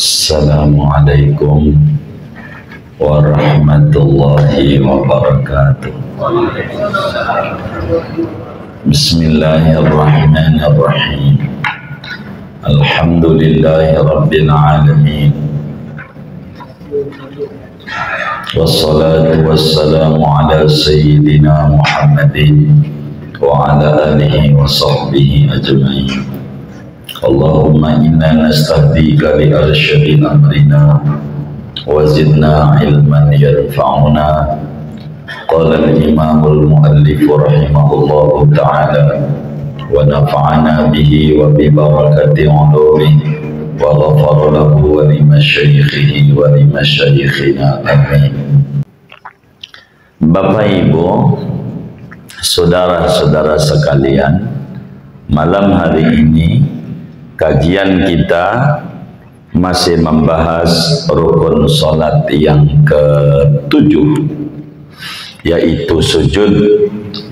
Assalamualaikum warahmatullahi wabarakatuh. Bismillahirrahmanirrahim. Alhamdulillahi rabbil alamin. Wassalatu wassalamu ala sayyidina Muhammadin wa ala alihi wa sahbihi ajma'in. Allahumma inna nastahdika li arsyadi amrina wa zidna ilman yanfa'una. Qala al-imam al-muallif rahimahullahu ta'ala wa nafa'ana bihi wa bi barakati ulumihi wa ghafara lahu wa li masyayikhihi wa li masyayikhina amin. Bapak Ibu, saudara-saudara sekalian, malam hari ini kajian kita masih membahas rukun salat yang ke-7, yaitu sujud.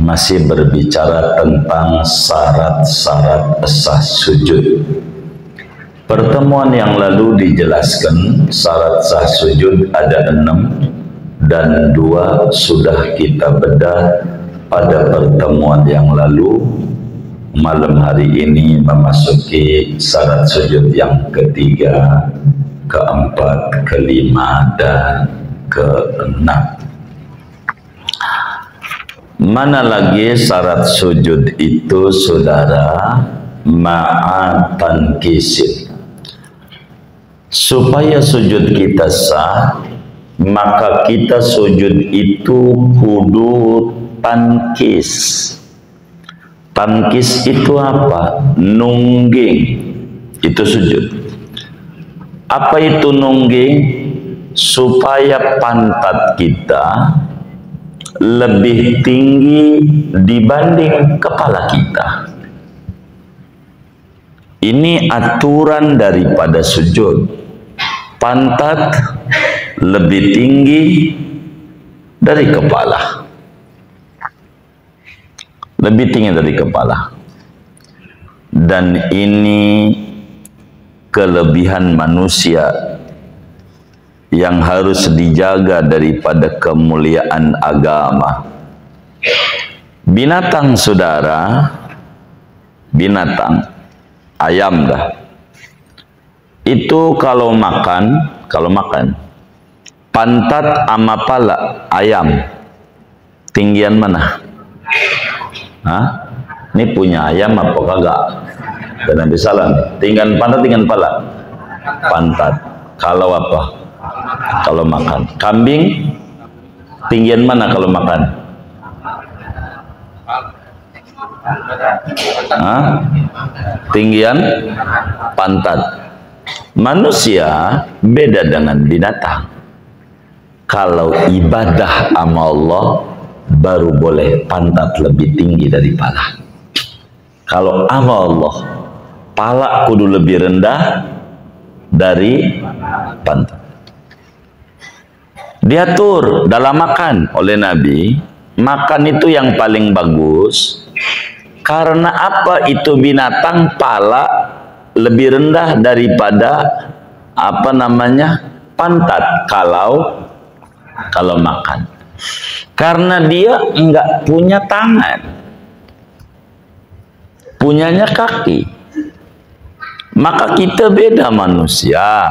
Masih berbicara tentang syarat-syarat sah sujud. Pertemuan yang lalu dijelaskan syarat sah sujud ada 6 dan 2 sudah kita bedah pada pertemuan yang lalu. Malam hari ini memasuki syarat sujud yang ketiga, keempat, kelima, dan keenam. Mana lagi syarat sujud itu, saudara? Ma'atan kisin. Supaya sujud kita sah, maka kita sujud itu kudu tankis. Tankis itu apa? Nungging. Itu sujud. Apa itu nungging? Supaya pantat kita lebih tinggi dibanding kepala kita. Ini aturan daripada sujud. Pantat lebih tinggi dari kepala. Lebih tinggi dari kepala. Dan ini kelebihan manusia yang harus dijaga daripada kemuliaan agama. Binatang, saudara, binatang, ayam dah, itu kalau makan, pantat sama pala ayam tinggian mana? Hah? Ini punya ayam apa kagak? Dan Nabi Salam, tinggian pantat, tinggian pala? Pantat. Kalau apa? Kalau makan. Kambing tinggian mana kalau makan? Hah? Tinggian pantat. Manusia beda dengan binatang. Kalau ibadah sama Allah baru boleh pantat lebih tinggi dari pala. Kalau sama Allah, pala kudu lebih rendah dari pantat. Diatur dalam makan oleh Nabi, makan itu yang paling bagus. Karena apa? Itu binatang pala lebih rendah daripada pantat kalau makan. Karena dia enggak punya tangan, punyanya kaki. Maka kita beda manusia.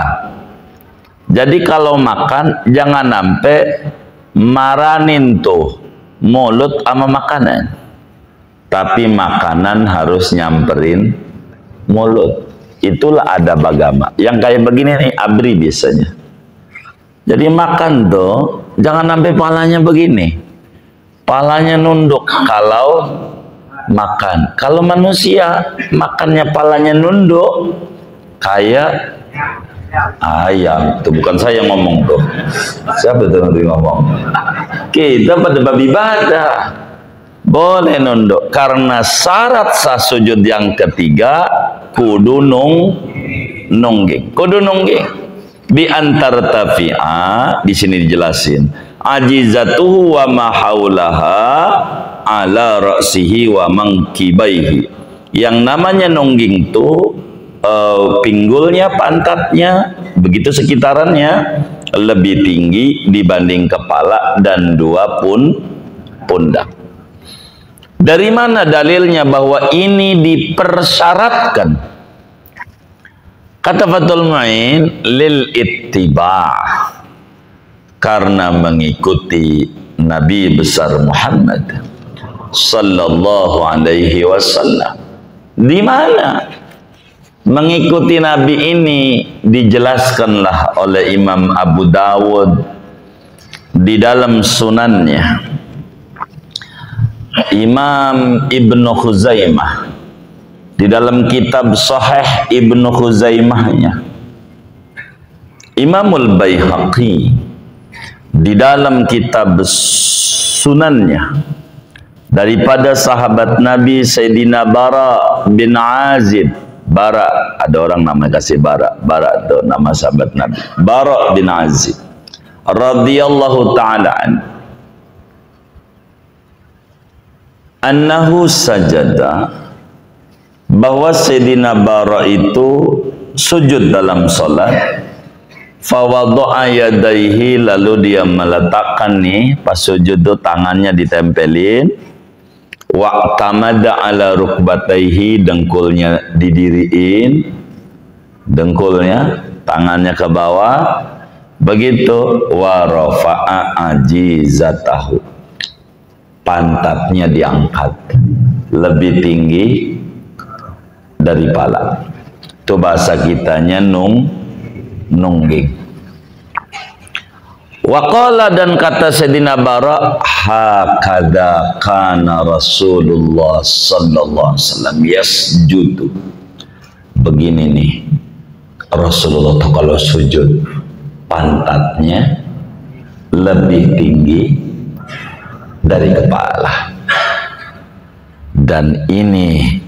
Jadi kalau makan jangan sampai maranin tuh mulut sama makanan. Tapi makanan harus nyamperin mulut. Itulah adab agama. Yang kayak begini nih abri biasanya. Jadi makan tuh jangan sampai palanya begini. Palanya nunduk kalau makan. Kalau manusia makannya palanya nunduk kayak ayam. Itu bukan saya yang ngomong tuh. Siapa tuh nanti ngomong? Kita pada babi ibadah boleh nunduk. Karena syarat sah sujud yang ketiga kudu nungging. Kudu nungging. Bi antar tafi'a, di sini dijelasin. Ajizatuhu wa ma haulaha ala ra'sihi wa mangkibaihi. Yang namanya nungging itu pinggulnya, pantatnya begitu sekitarannya, lebih tinggi dibanding kepala dan dua pundak. Dari mana dalilnya bahwa ini dipersyaratkan? Kata Fathul Mu'in, lil ittiba', karena mengikuti Nabi besar Muhammad sallallahu alaihi wasallam. Di mana mengikuti Nabi ini dijelaskanlah oleh Imam Abu Dawud di dalam sunannya, Imam Ibnu Khuzaimah di dalam kitab Sahih Ibnu Khuzaimahnya, Imamul Baihaqi di dalam kitab sunannya daripada sahabat Nabi Sayyidina Bara bin Azib. Bara, ada orang nama kasih Bara. Bara itu nama sahabat Nabi. Bara bin Azib radhiyallahu ta'ala annahu sajada, bahwa Sayyidina Bara itu sujud dalam salat. Fawadha'a yadaihi, lalu dia meletakkan nih pas sujud itu tangannya ditempelin. Wa'tamada ala rukbataihi, dengkulnya didiriin, dengkulnya tangannya ke bawah. Begitu wa rafa'a ajizatahu, pantatnya diangkat lebih tinggi dari pala. Itu bahasa kitanya nungging. Waqala, dan kata Sayyidina Bara, hakadha kana Rasulullah sallallahu alaihi wasallam yasjudu. Begini nih Rasulullah tuh kalau sujud, pantatnya lebih tinggi dari kepala. Dan ini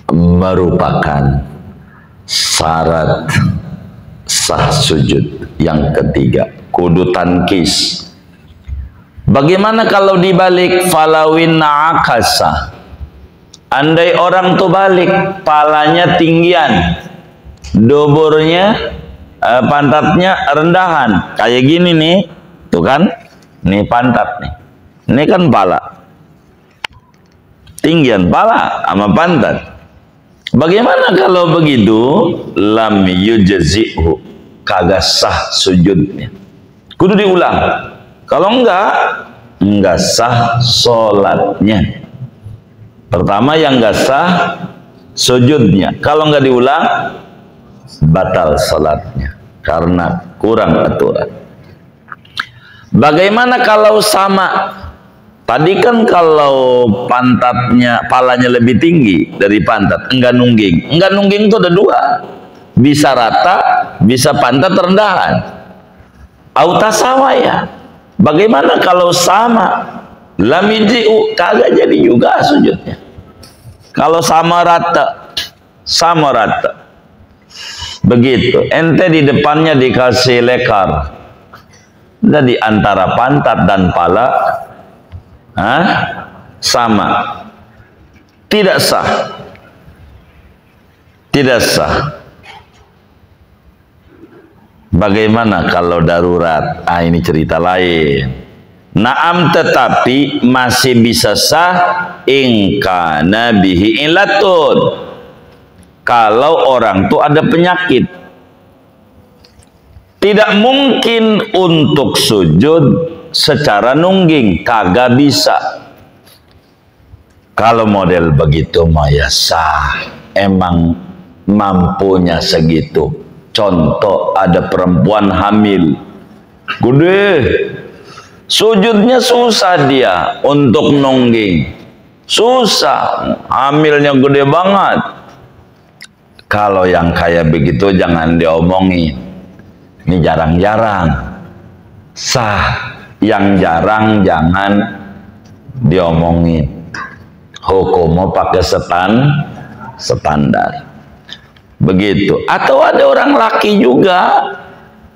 merupakan syarat sah sujud yang ketiga, kudu tankis. Bagaimana kalau dibalik? Falawin na'akasa, andai orang tuh balik, palanya tinggian, duburnya pantatnya rendahan, kayak gini nih, tuh kan, nih pantat nih, ini kan pala, tinggian pala sama pantat. Bagaimana kalau begitu? Lam yujzi'hu, kagak sah sujudnya, kudu diulang. Kalau enggak sah sholatnya. Pertama yang enggak sah sujudnya, kalau enggak diulang batal sholatnya karena kurang aturan. Bagaimana kalau sama? Tadi kan kalau pantatnya, palanya lebih tinggi dari pantat, enggak nungging. Enggak nungging itu ada dua, bisa rata, bisa pantat rendahan. Autasawaya. Bagaimana kalau sama? Lamijiu, kagak jadi juga sujudnya. Kalau sama rata, sama rata. Begitu. Ente di depannya dikasih lekar, jadi antara pantat dan pala, sama, tidak sah, tidak sah. Bagaimana kalau darurat? Ini cerita lain. Naam, tetapi masih bisa sah ingkana bihi ilatun, kalau orang tuh ada penyakit. Tidak mungkin untuk sujud secara nungging, kagak bisa. Kalau model begitu mah ya sah, emang mampunya segitu. Contoh, ada perempuan hamil gede, sujudnya susah dia untuk nungging, susah, hamilnya gede banget. Kalau yang kayak begitu jangan diomongin, ini jarang-jarang sah. Yang jarang jangan diomongin, hukumnya pakai standar begitu. Atau ada orang laki juga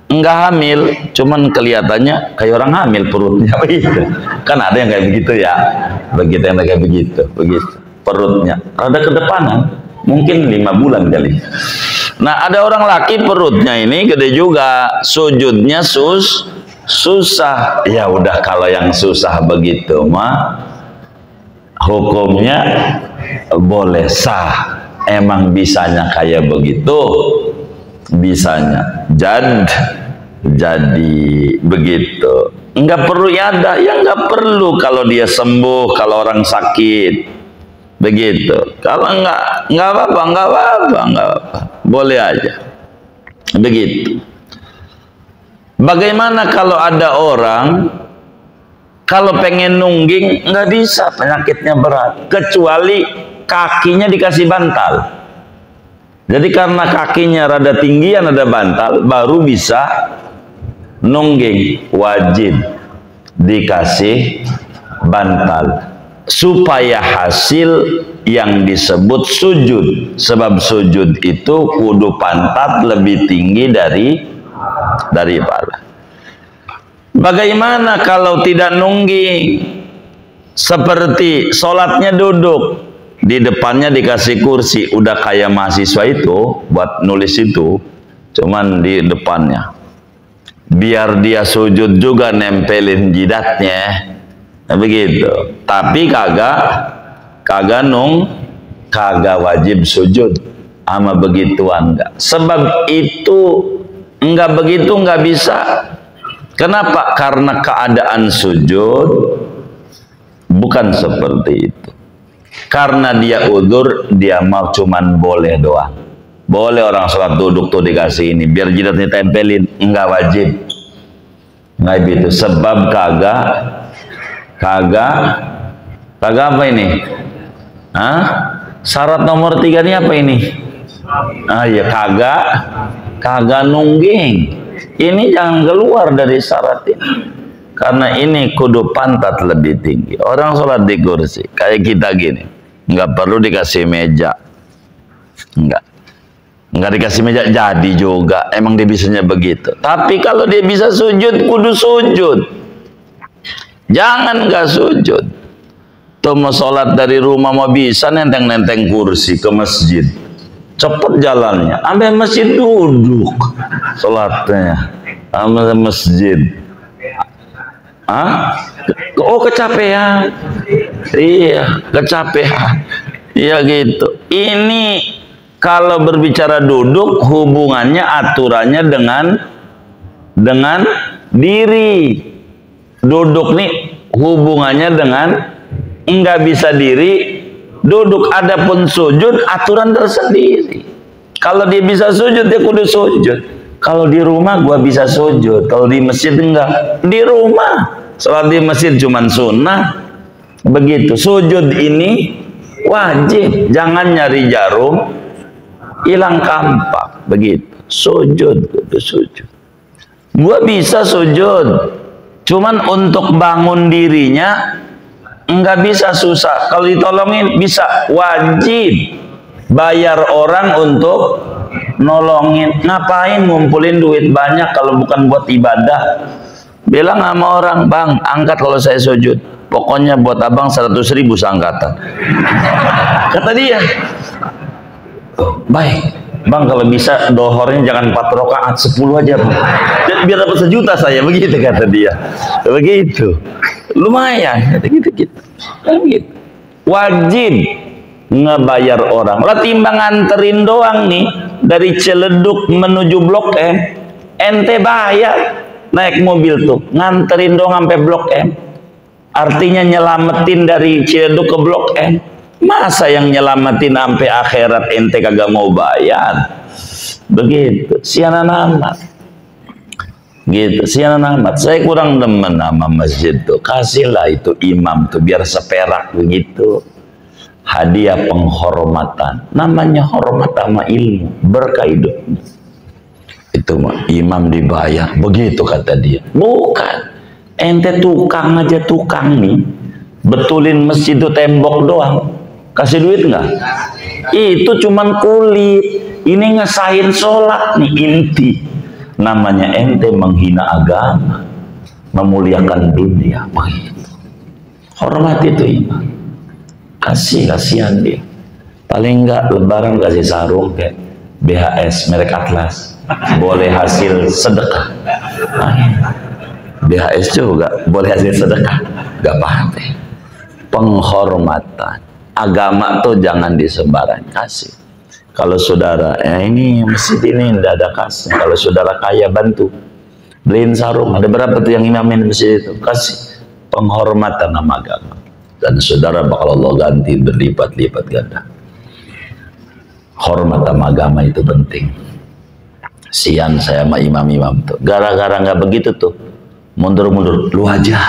enggak hamil, cuman kelihatannya kayak orang hamil perutnya begitu. Kan ada yang kayak begitu ya, begitu yang kayak begitu, begitu perutnya rada kedepanan, mungkin 5 bulan kali. Nah, ada orang laki perutnya ini gede juga, sujudnya susah. Ya udah, kalau yang susah begitu mah hukumnya boleh sah. Emang bisanya kayak begitu, bisanya jadi begitu. Enggak perlu ada, ya enggak perlu kalau dia sembuh, kalau orang sakit. Begitu. Kalau enggak apa-apa, boleh aja. Begitu. Bagaimana kalau ada orang kalau pengen nungging nggak bisa, penyakitnya berat, kecuali kakinya dikasih bantal. Jadi karena kakinya rada tinggian ada bantal, baru bisa nungging, wajib dikasih bantal supaya hasil yang disebut sujud. Sebab sujud itu kudu pantat lebih tinggi dari pala. Bagaimana kalau tidak nungging? Seperti sholatnya duduk, di depannya dikasih kursi, udah kayak mahasiswa itu buat nulis itu, cuman di depannya biar dia sujud juga nempelin jidatnya. Nah, begitu. Tapi kagak wajib sujud sama begituan enggak. Sebab itu enggak begitu, enggak bisa. Kenapa? Karena keadaan sujud bukan seperti itu. Karena dia udzur, dia mau cuman boleh doang. Boleh orang sholat duduk tuh dikasih ini, biar jidatnya tempelin, enggak wajib. Enggak itu. Sebab kagak apa ini? Hah? Syarat nomor 3 ini apa ini? Ya kagak nungging. Ini jangan keluar dari syarat ini. Karena ini kudu pantat lebih tinggi. Orang sholat di kursi kayak kita gini, nggak perlu dikasih meja. Nggak dikasih meja jadi juga. Emang dia bisanya begitu. Tapi kalau dia bisa sujud, kudu sujud. Jangan nggak sujud. Tuh mau sholat dari rumah mau bisa nenteng-nenteng kursi ke masjid. Cepet jalannya. Sampai masjid duduk sholatnya. Sampai masjid. Oh kecapean. Iya, kecapean. Iya gitu. Ini kalau berbicara duduk, hubungannya aturannya dengan diri. Duduk nih hubungannya dengan nggak bisa diri duduk. Adapun sujud aturan tersendiri. Kalau dia bisa sujud, dia kudu sujud. Kalau di rumah gua bisa sujud, kalau di masjid enggak. Di rumah sholat di masjid cuman sunnah. Begitu. Sujud ini wajib. Jangan nyari jarum hilang kampak. Begitu. Sujud, kudu sujud. Gua bisa sujud, cuman untuk bangun dirinya enggak bisa, susah. Kalau ditolongin bisa, wajib bayar orang untuk nolongin. Ngapain ngumpulin duit banyak kalau bukan buat ibadah? Bilang sama orang, bang, angkat kalau saya sujud. Pokoknya buat abang 100.000 seangkatan. Kata dia, baik, bang, kalau bisa dohornya jangan 4 rakaat, 10 aja, bang. Biar dapat 1 juta saya, begitu kata dia. Begitu. Lumayan, gitu. Wajib ngebayar orang. Lah timbang nganterin doang nih dari Ciledug menuju Blok M, ente bayar naik mobil tuh, nganterin doang sampai Blok M. Artinya nyelamatin dari Ciledug ke Blok M. Masa yang nyelamatin sampai akhirat ente kagak mau bayar? Begitu, sianan amat. Gitu, sianan amat. Saya kurang demen sama masjid tuh. Kasihlah itu imam tuh biar seperak begitu. Hadiah penghormatan. Namanya hormat sama ilmu, berkah hidupnya. Itu mah imam dibayar, begitu kata dia. Bukan. Ente tukang aja, tukang nih. Betulin masjid itu tembok doang. Kasih duit nggak? Itu cuman kulit. Ini ngesahin sholat nih inti. Namanya ente menghina agama, memuliakan dunia. Begitu. Hormat itu imam. Kasihan dia. Paling enggak lebaran kasih sarung kayak BHS merek Atlas boleh hasil sedekah. BHS juga boleh hasil sedekah. Gak paham deh. Penghormatan agama tuh jangan disembarangan kasih. Kalau saudara, ini masjid ini tidak ada kasih. Kalau saudara kaya bantu beliin sarung. Ada berapa tuh yang imamin masjid itu? Kasih. Penghormatan nama agama. Dan saudara bakal Allah ganti berlipat-lipat ganda. Hormat sama agama itu penting. Sian saya sama imam-imam tuh. Gara-gara nggak begitu tuh, mundur-mundur. Lu aja.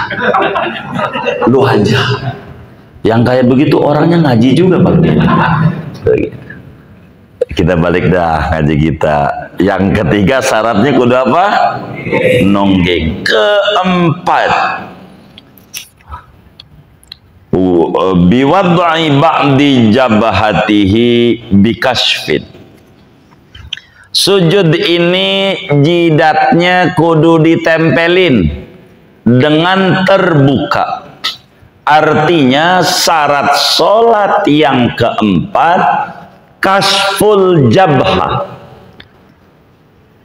Yang kayak begitu orangnya ngaji juga Bang. Kita balik dah ngaji kita. Yang ketiga syaratnya kudu apa? Nonggeng. Keempat, biwad'i ba'di jabahatihi bikashfin. Sujud ini jidatnya kudu ditempelin dengan terbuka. Artinya syarat sholat yang keempat, kasful jabha.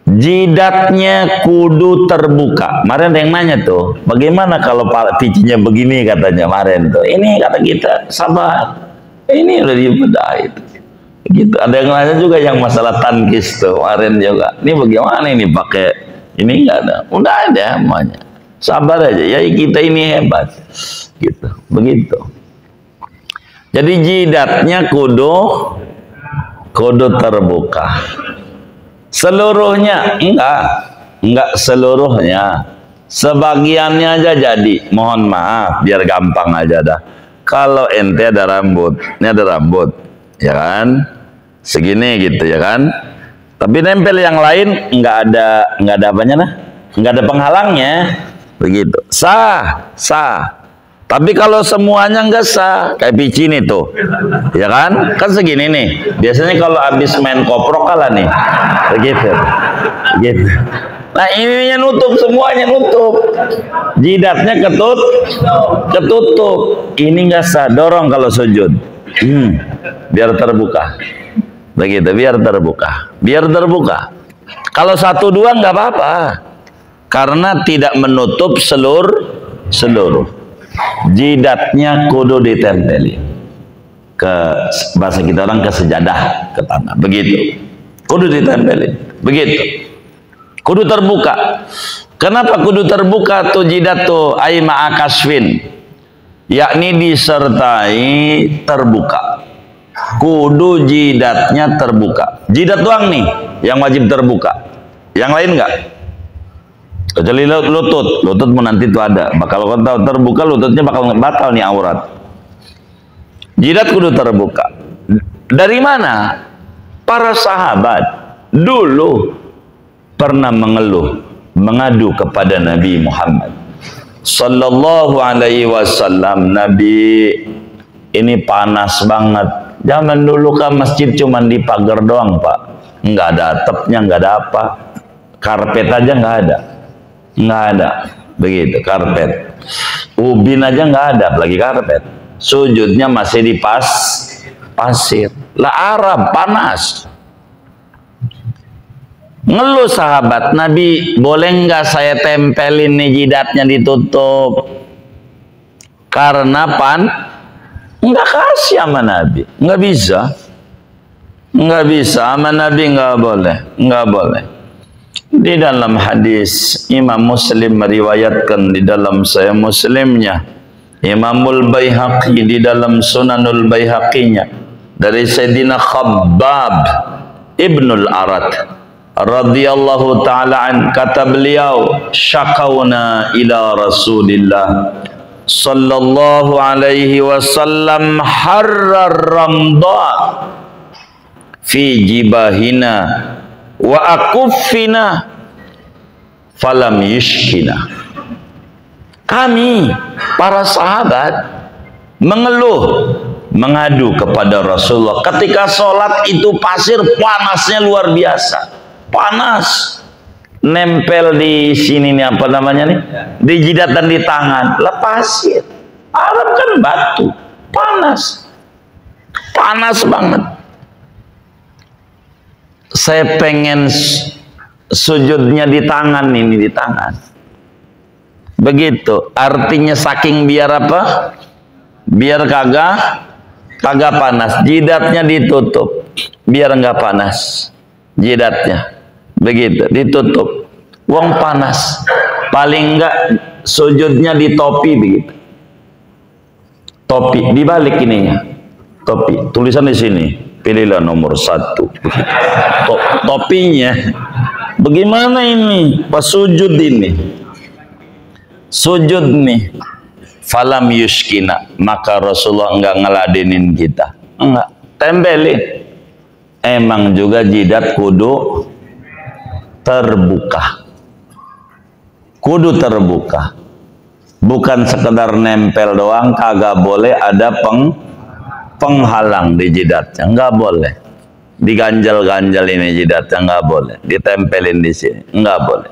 Jidatnya kudu terbuka. Kemarin ada yang nanya tuh, bagaimana kalau pincinya begini katanya kemarin tuh. Ini kata kita, sabar. Ini udah dibedah itu. Gitu. Ada yang nanya juga yang masalah tankis tuh kemarin juga. Ini bagaimana ini pakai ini enggak ada. Udah ada semuanya. Sabar aja. Ya kita ini hebat. Gitu. Begitu. Jadi jidatnya kudu terbuka. Seluruhnya enggak seluruhnya, sebagiannya aja jadi. Mohon maaf biar gampang aja dah. Kalau ente ada rambut, ini ada rambut, ya kan, segini gitu ya kan, tapi nempel yang lain enggak ada apanya nah, enggak ada penghalangnya, begitu sah. Tapi kalau semuanya enggak sah, kayak pici nih tuh, ya kan segini nih. Biasanya kalau habis main koprok kalah nih, begitu. Nah ininya nutup, semuanya nutup, jidatnya ketutup. Ini enggak sah, dorong kalau sujud, biar terbuka, begitu, biar terbuka. Kalau satu dua enggak apa-apa, karena tidak menutup seluruh. Jidatnya kudu ditempeli ke, bahasa kita orang, ke sejadah, ke tanah, begitu. Kudu ditempeli, begitu. Kudu terbuka. Kenapa kudu terbuka tuh jidat tuh? Aima akasfin, yakni disertai terbuka. Kudu jidatnya terbuka. Jidat doang nih yang wajib terbuka. Yang lain enggak. Kecuali lutut nanti itu ada. Bakal kalau terbuka lututnya bakal batal nih aurat. Jidat kudu terbuka. Dari mana? Para sahabat dulu pernah mengadu kepada Nabi Muhammad sallallahu alaihi wasallam. Nabi, ini panas banget. Zaman dulu kan masjid cuma di pagar doang, Pak. Enggak ada atapnya, enggak ada apa. Karpet aja enggak ada, begitu, karpet. Ubin aja nggak ada, apalagi karpet. Sujudnya masih di pasir. Lah Arab panas. Ngeluh sahabat, Nabi, boleh nggak saya tempelin nih jidatnya ditutup? Karena nggak kasih sama Nabi, nggak bisa sama Nabi, nggak boleh. Di dalam hadis Imam Muslim meriwayatkan di dalam Sahih Muslimnya, Imamul Baihaqi di dalam Sunanul Baihaqinya, dari Sayyidina Khabbab Ibnul Arat radhiyallahu ta'ala an, kata beliau, syakawna ila Rasulillah sallallahu alaihi wasallam harrar ramda fi jibahina wa akuffina falam yushkina. Kami para sahabat mengadu kepada Rasulullah ketika sholat itu pasir panasnya luar biasa, panas, nempel di sini nih, apa namanya nih, di jidat dan di tangan, pasir. Arab kan batu, panas banget. saya pengen sujudnya di tangan, ini di tangan. Begitu. Artinya saking biar apa? Biar kagak panas. Jidatnya ditutup. Biar enggak panas. Jidatnya. Begitu. Ditutup. Wong panas. Paling enggak sujudnya di topi begitu. Topi. Dibalik ininya. Topi. Tulisan di sini. Pilihlah nomor 1. Topinya. Bagaimana ini? Pas sujud ini. Sujud nih. Falam yuskina. Maka Rasulullah enggak ngeladenin kita. Enggak. Tempelin. Emang juga jidat kudu terbuka. Kudu terbuka. Bukan sekedar nempel doang. Kagak boleh ada penghalang di jidatnya, nggak boleh. Diganjal-ganjal ini jidatnya, nggak boleh. Ditempelin di sini, nggak boleh.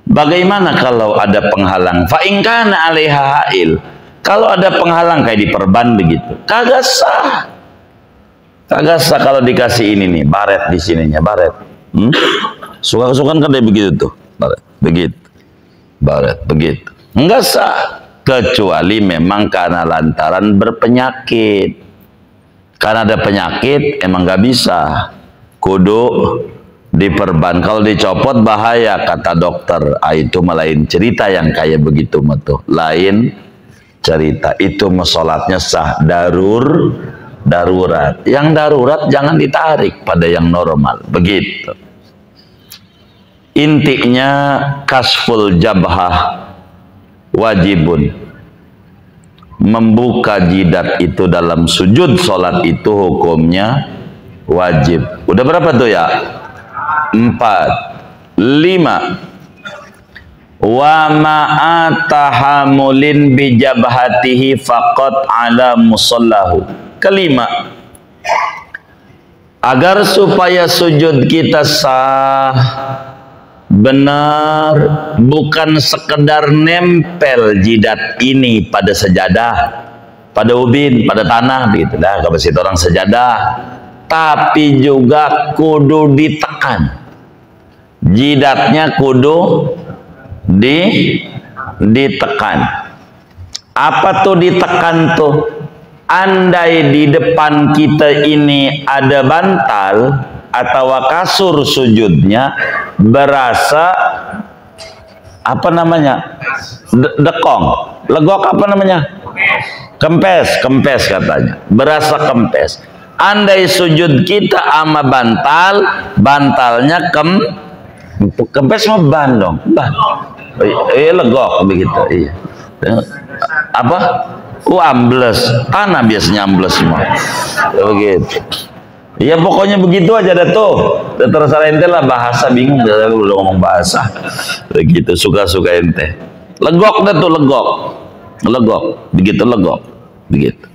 Bagaimana kalau ada penghalang? Fa in kana 'alaiha ha'il. Kalau ada penghalang kayak di perban begitu, kagak sah. Kagak sah kalau dikasih ini nih, baret di sininya, baret. Suka-sukaan kan kayak begitu tuh, baret, begitu. Baret, begitu. Nggak sah. Kecuali memang karena lantaran berpenyakit. Karena ada penyakit emang nggak bisa, kudu diperban. Kalau dicopot bahaya kata dokter. Itu lain cerita yang kayak begitu tuh, lain cerita. Itu sholatnya sah. Darurat. Yang darurat jangan ditarik pada yang normal, begitu. Intinya kasful jabhah wajibun. Membuka jidat itu dalam sujud sholat itu hukumnya wajib. Udah berapa tuh ya? 4. 5. Wa ma'atahamulin bijabhatihi faqat ala musallahu. Kelima, agar supaya sujud kita sah, benar, bukan sekedar nempel jidat ini pada sejadah, pada ubin, pada tanah gitu dah, kalau situ orang sejadah, tapi juga kudu ditekan. Jidatnya kudu ditekan. Apa tuh ditekan tuh? Andai di depan kita ini ada bantal atau kasur sujudnya, berasa apa namanya, dekong, legok apa namanya, kempes katanya, berasa kempes. Andai sujud kita ama bantalnya kempes mah ban dong, legok begitu, iya. Apa? Ambles, tanah biasanya ambles semua, begitu. Ya pokoknya begitu aja dah tuh. Terserah ente lah, bahasa bingung dah, udah ngomong bahasa. Begitu, suka-suka ente. Legok dah tuh, legok. Begitu legok. Begitu.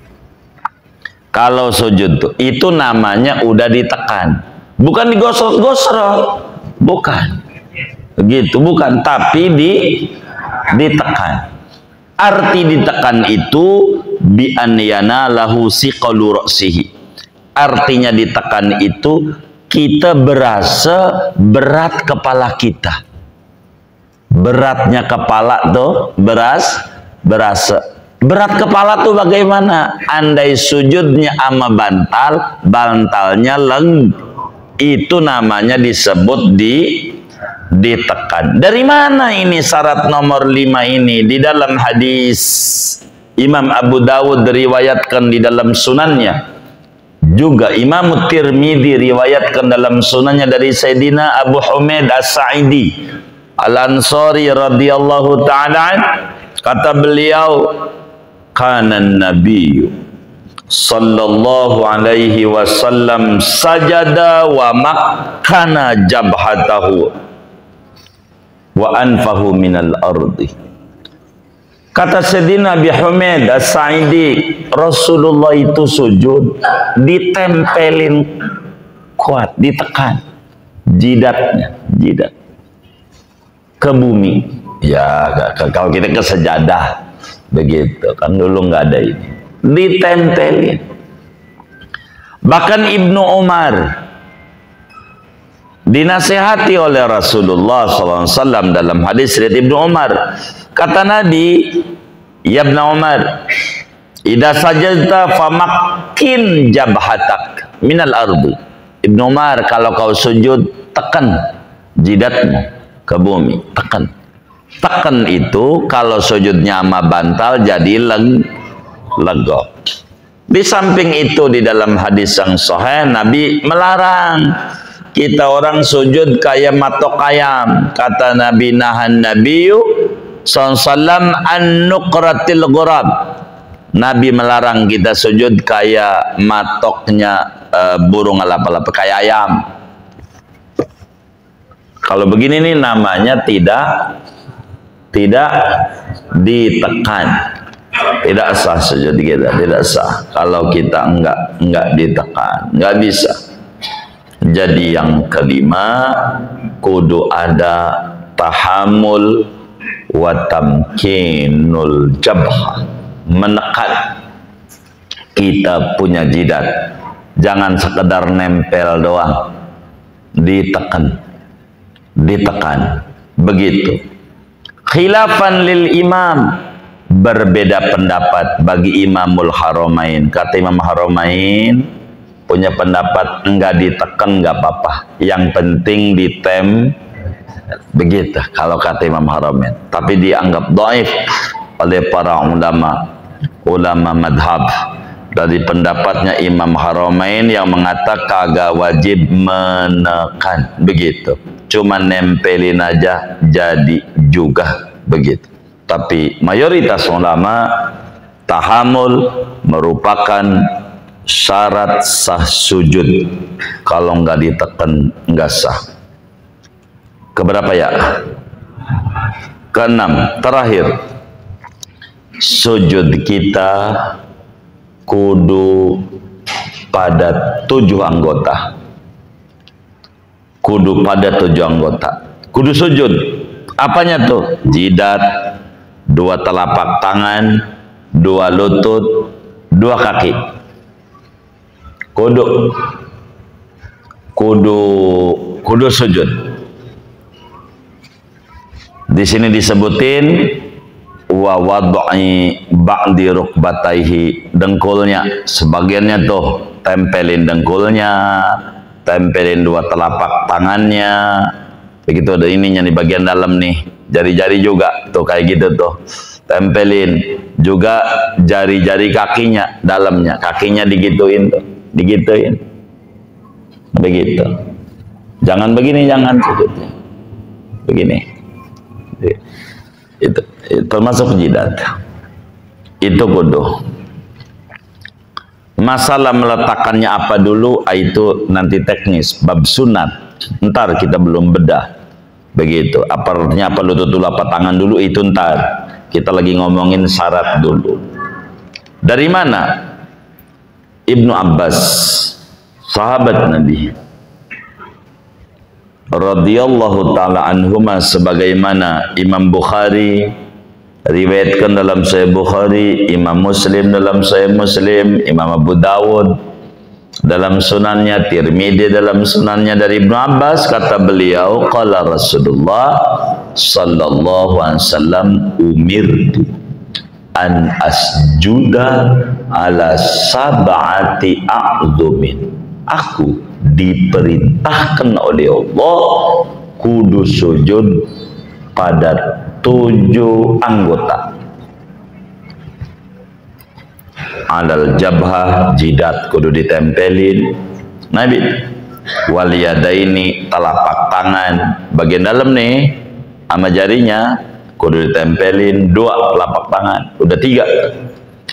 Kalau sujud tuh, itu namanya udah ditekan. Bukan digosrot-gosrot. Bukan. Begitu, bukan. Tapi ditekan. Arti ditekan itu bi an yanalahu siqalu ra'sihi. Artinya ditekan itu kita berasa berat kepala kita. Beratnya kepala tuh berasa. Berat kepala tuh bagaimana? Andai sujudnya ama bantalnya itu namanya disebut ditekan. Dari mana ini syarat nomor 5 ini? Di dalam hadis Imam Abu Dawud diriwayatkan di dalam sunannya. Juga Imam Tirmidzi riwayatkan dalam sunannya dari Sayyidina Abu Humaid As-Sa'idi Al-Ansari radhiyallahu ta'ala. Kata beliau, kana Nabi sallallahu alaihi wasallam sajada wa makkana jabhatahu wa anfahu minal ardi. Kata Sayyidina Abi Humaid As-Sa'idi, Rasulullah itu sujud, ditempelin kuat, ditekan jidat ke bumi. Ya, kalau kita ke sejadah begitu kan, dulu nggak ada ini, ditempelin. Bahkan Ibnu Umar dinasihati oleh Rasulullah SAW dalam hadis riwayat Ibnu Umar. Kata Nabi, ya Ibnu Umar, idza sajadta famakkin jabhatak minal ardi. Ibnu Umar, kalau kau sujud, tekan jidatmu ke bumi, tekan. Tekan itu kalau sujudnya sama bantal jadi legok. Di samping itu di dalam hadis yang sahih Nabi melarang kita orang sujud kayak matok ayam. Kata Nabi, nahan Nabiyu sallallahu an nuqratil ghurab. Nabi melarang kita sujud kayak matoknya burung alap-alap, kayak ayam. Kalau begini nih namanya tidak ditekan, tidak sah sujud kita, tidak sah. Kalau kita enggak ditekan, enggak bisa. Jadi yang kelima, kudu ada tahammul wa tamkinul jabha, menekan kita punya jidat, jangan sekedar nempel doang, ditekan begitu. Khilafan lil imam, berbeda pendapat bagi Imamul Haramain. Kata Imam Haramain punya pendapat enggak ditekan enggak apa-apa, yang penting ditem, begitu kalau kata Imam Haramain. Tapi dianggap dhaif oleh para ulama madhab. Dari pendapatnya Imam Haramain yang mengatakan kagak wajib menekan, begitu, cuma nempelin aja jadi juga, begitu. Tapi mayoritas ulama tahamul merupakan syarat sah sujud. Kalau nggak ditekan nggak sah. Keberapa ya? Keenam, terakhir, sujud kita kudu pada 7 anggota. Kudu pada 7 anggota. Kudu sujud. Apanya tuh? Jidat, 2 telapak tangan, 2 lutut, 2 kaki. Kudu sujud. Di sini disebutin wa wad'i ba'di rukbataihi, dengkulnya sebagiannya tuh tempelin dengkulnya, tempelin 2 telapak tangannya, begitu. Ada ininya di bagian dalam nih, jari-jari juga tuh kayak gitu tuh, tempelin juga jari-jari kakinya, dalamnya kakinya digituin tuh, digituin begitu. Jangan begini, jangan sujudnya begini. Itu termasuk jidat. Itu kudu. Masalah meletakkannya apa dulu, itu nanti teknis, bab sunat. Ntar kita belum bedah. Begitu. Artinya apa lutut dulu, apa tangan dulu, itu ntar. Kita lagi ngomongin syarat dulu. Dari mana? Ibnu Abbas, sahabat Nabi radhiyallahu ta'ala anhuma, sebagaimana Imam Bukhari riwayatkan dalam Sahih Bukhari, Imam Muslim dalam Sahih Muslim, Imam Abu Dawud dalam sunannya, Tirmidzi dalam sunannya, dari Ibnu Abbas, kata beliau, qala Rasulullah sallallahu alaihi wasallam, umirtu an asjuda ala sab'ati a'dzumin. Aku diperintahkan oleh Allah kudu sujud pada 7 anggota. Alal jabhah, jidat kudu ditempelin Nabi, wal yadaini, telapak tangan bagian dalam nih sama jarinya kudu ditempelin 2 telapak tangan, udah 3,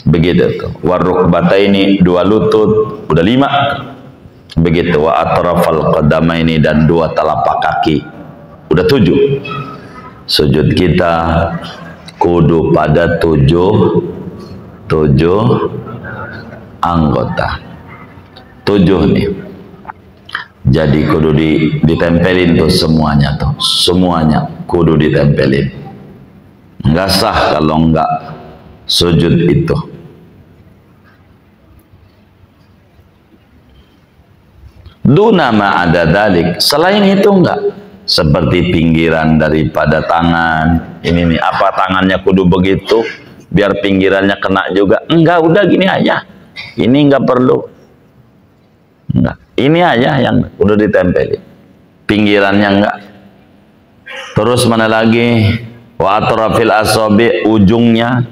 begitu tuh. Warukbataini, 2 lutut, udah 5, begitu. Wa atrafal qadamaini, dan 2 telapak kaki, udah 7. Sujud kita kudu pada 7 anggota. 7 nih. Jadi kudu ditempelin tuh semuanya tuh. Semuanya kudu ditempelin. Enggak sah kalau enggak sujud itu. Duna ma ada dalik, selain itu enggak. Seperti pinggiran daripada tangan. Ini nih, apa tangannya kudu begitu biar pinggirannya kena juga? Enggak, udah gini aja. Ini enggak perlu. Enggak. Ini aja yang udah ditempelin. Pinggirannya enggak. Terus mana lagi? Wa atrafil asabi, ujungnya.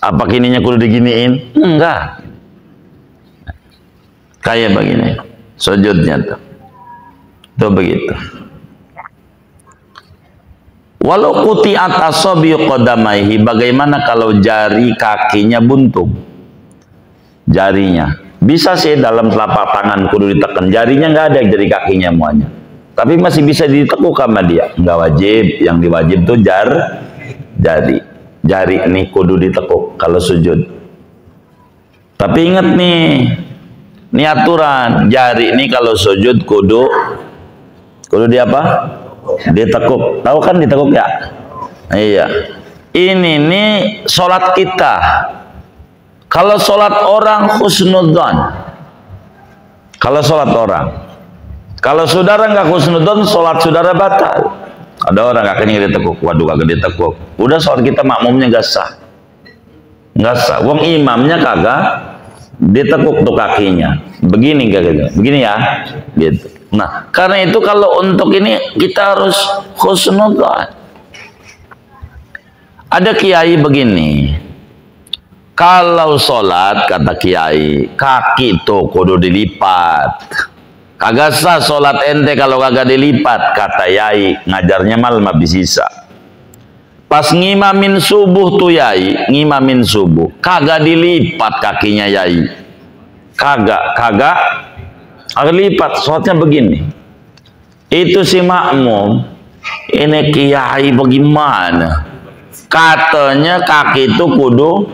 Apa kininya kudu diginiin? Enggak. Kayak begini. Sujudnya tuh. Tuh begitu. Walau quti'at asabi qadamaihi, bagaimana kalau jari kakinya buntung? Jarinya. Bisa sih dalam telapak tangan kudu ditekan. Jarinya nggak ada, jari kakinya muanya. Tapi masih bisa ditekuk sama dia. Nggak wajib. Yang diwajib tuh jari. Jari ini kudu ditekuk kalau sujud. Tapi ingat nih, ini aturan. Jari ini kalau sujud kudu di apa? Ditekuk. Tahu kan ditekuk ya? Iya. Ini nih sholat kita. Kalau sholat orang husnudzon. Kalau sholat orang. Kalau saudara nggak husnudzon, sholat saudara batal. Ada orang kakinya ditekuk. Waduh, kagak ditekuk. Udah sholat kita makmumnya nggak sah. Nggak sah. Wong imamnya kagak ditekuk tuh kakinya. Begini kagak. Begini ya. Gitu. Nah, karena itu kalau untuk ini kita harus husnudzon. Ada kiai begini, kalau sholat kata kiai, kaki tuh kudu dilipat. Kagak sah sholat ente kalau kagak dilipat, kata yai. Ngajarnya malam habis sisa. Pas ngimamin subuh tuh yai, ngimamin subuh, kagak dilipat kakinya yai. Kagak lipat, sholatnya begini. Itu si makmum, ini kiai bagaimana? Katanya kaki itu kudu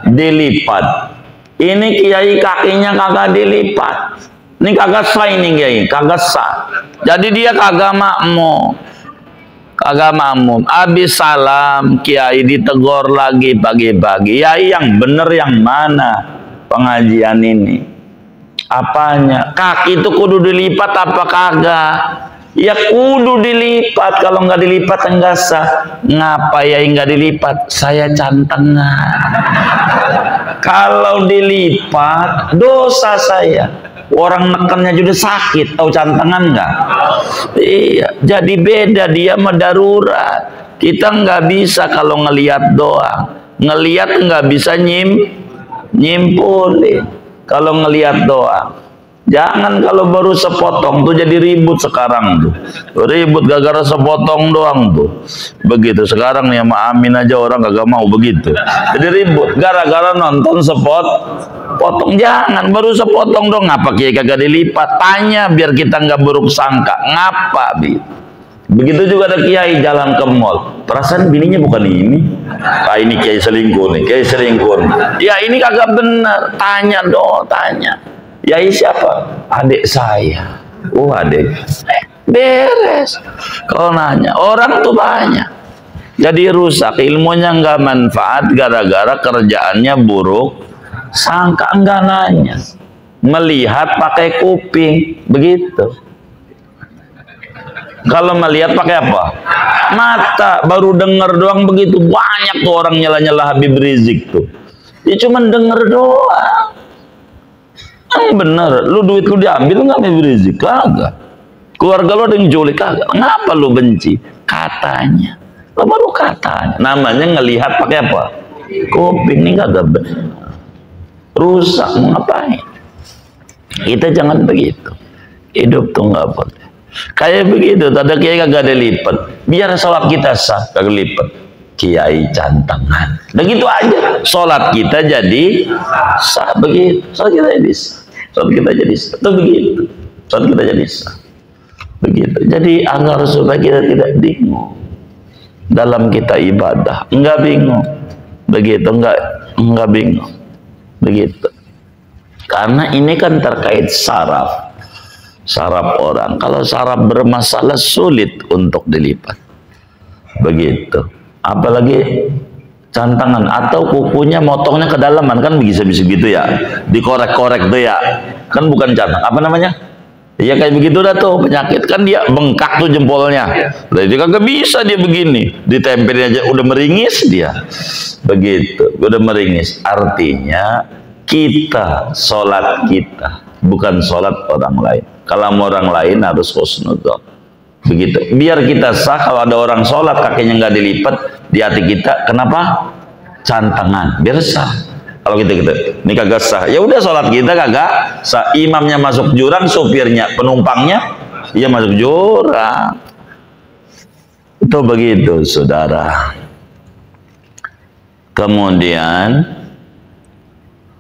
dilipat. Ini kiai kakinya kagak dilipat. Ini kagak sah ini kiai, kagak sah. Jadi dia kagak makmum. Kagak makmum. Habis salam, kiai ditegur lagi pagi-pagi. Kiai yang bener yang mana pengajian ini? Apanya? Kaki itu kudu dilipat apa kagak? Ya kudu dilipat. Kalau nggak dilipat enggak sah. Ngapa ya nggak dilipat? Saya cantengan. Kalau dilipat dosa saya. Orang nekennya juga sakit. Tahu cantengan nggak? Iya. Jadi beda, dia mah darurat. Kita nggak bisa kalau ngelihat doang. Ngelihat nggak bisa nyimpulin. Kalau ngelihat doang. Jangan kalau baru sepotong tuh jadi ribut sekarang tuh. Ribut gara-gara sepotong doang tuh. Begitu sekarang nih sama Amin aja orang kagak mau begitu. Jadi ribut gara-gara nonton potong. Jangan baru sepotong dong. Ngapa kiai kagak dilipat? Tanya biar kita nggak buruk sangka. Ngapa begitu juga ada kiai jalan ke mall. Perasaan bininya bukan ini. Ah, ini kiai selingkuh nih, kiai selingkuh. Ya ini kagak benar. Tanya dong, tanya. Yai siapa? Adik saya. Oh adik. Beres. Kalau nanya, orang tuh banyak. Jadi rusak, ilmunya nggak manfaat gara-gara kerjaannya buruk. Sangka enggak nanya. Melihat pakai kuping, begitu. Kalau melihat pakai apa? Mata. Baru denger doang begitu. Banyak tuh orang nyala-nyala Habib Rizik tuh. Dia cuma denger doang. Bener. Lu duit lu diambil nggak Habib Rizik? Kagak. Keluarga lu ada yang julik? Kagak. Ngapa lu benci? Katanya. Lu baru katanya. Namanya ngelihat pakai apa? Kuping. Ini kagak bener. Rusak. Mau ngapain? Kita jangan begitu. Hidup tuh nggak boleh. Kayak begitu, ada kiai kagak ada lipat. Biar sholat kita sah, kagak lipat. Kiai cantengan. Begitu aja. Sholat kita jadi sah begitu. Sholat kita jadi sah. Sholat kita jadi sah. Itu begitu. Sholat kita jadi sah. Begitu. Jadi agar supaya kita tidak bingung dalam kita ibadah. Enggak bingung. Begitu, enggak bingung. Begitu. Karena ini kan terkait saraf. Saraf orang, kalau saraf bermasalah sulit untuk dilipat. Begitu. Apalagi Cantangan atau kukunya motongnya kedalaman, kan bisa-bisa gitu ya, dikorek-korek tuh ya, kan bukan cantang, apa namanya ya, kayak begitu dah tuh penyakit, kan dia bengkak tuh jempolnya, jadi kagak bisa dia begini, ditempelin aja udah meringis dia, begitu udah meringis. Artinya kita sholat kita bukan sholat orang lain. Kalau orang lain harus husnudzon, begitu biar kita sah. Kalau ada orang sholat kakinya nggak dilipat, di hati kita kenapa cantangan, biar sah. Kalau gitu ini kagak sah, ya udah sholat kita kagak sah. Imamnya masuk jurang, sopirnya penumpangnya ya masuk jurang. Itu begitu saudara. Kemudian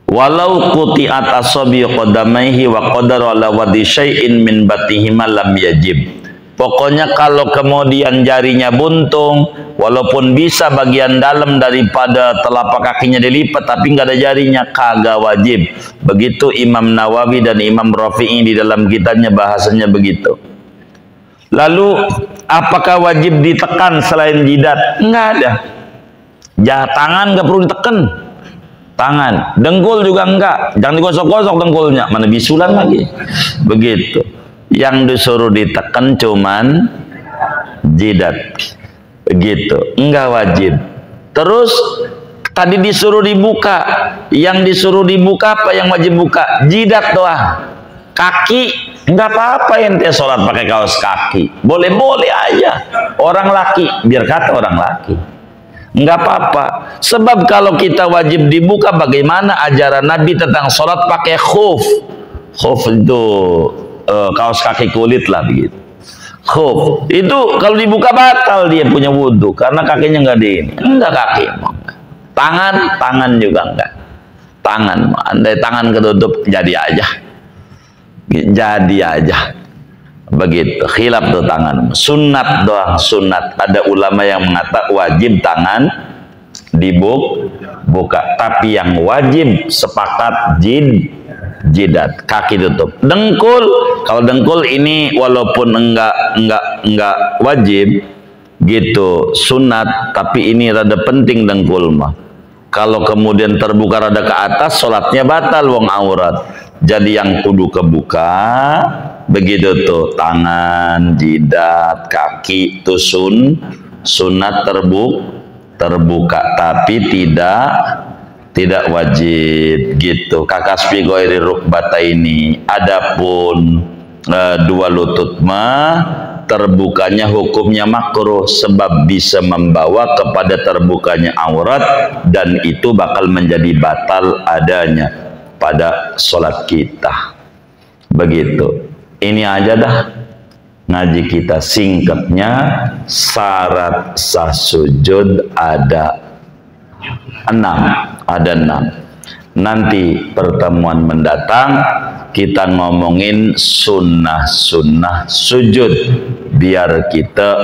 walau quti'at asabi qadamaihi wa qadara ala wadi syai'in min batihima lam yajib. Pokoknya kalau kemudian jarinya buntung, walaupun bisa bagian dalam daripada telapak kakinya dilipat, tapi nggak ada jarinya, kagak wajib. Begitu Imam Nawawi dan Imam Rafi'i di dalam kitabnya bahasanya begitu. Lalu apakah wajib ditekan selain jidat? Nggak ada. Tangan nggak perlu ditekan. Tangan, dengkul juga enggak. Jangan digosok-gosok dengkulnya, mana bisulan lagi. Begitu. Yang disuruh ditekan cuman jidat, begitu, enggak wajib. Terus tadi disuruh dibuka, yang disuruh dibuka apa, yang wajib buka jidat doang. Kaki enggak apa-apa ente sholat pakai kaos kaki, boleh-boleh aja. Orang laki, biar kata orang laki, enggak apa-apa. Sebab kalau kita wajib dibuka, bagaimana ajaran Nabi tentang sholat pakai khuf? Khuf itu kaos kaki kulit lah begitu. Khuf itu kalau dibuka batal dia punya wudhu, karena kakinya nggak di ini. Enggak kaki, tangan juga enggak. Tangan, andai tangan ketutup jadi aja begitu. Khilaf tuh tangan, sunat doang, sunat. Ada ulama yang mengatakan wajib tangan dibuka, tapi yang wajib sepakat jidat, kaki tutup. Dengkul, kalau dengkul ini walaupun enggak wajib gitu, sunat, tapi ini rada penting dengkul mah. Kalau kemudian terbuka rada ke atas, sholatnya batal, wong aurat. Jadi yang kudu kebuka begitu tuh, tangan, jidat, kaki itu sunat terbuka, tapi tidak wajib gitu. Kakasfi ghairi rukbata ini. Adapun dua lutut mah terbukanya hukumnya makruh, sebab bisa membawa kepada terbukanya aurat, dan itu bakal menjadi batal adanya pada sholat kita. Begitu. Ini aja dah ngaji kita singkatnya. Syarat sah sujud ada 6. Nanti pertemuan mendatang kita ngomongin sunnah-sunnah sujud, biar kita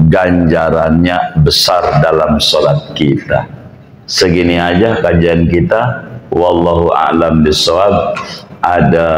ganjarannya besar dalam sholat kita. Segini aja kajian kita. Wallahu a'lam bishawab. Ada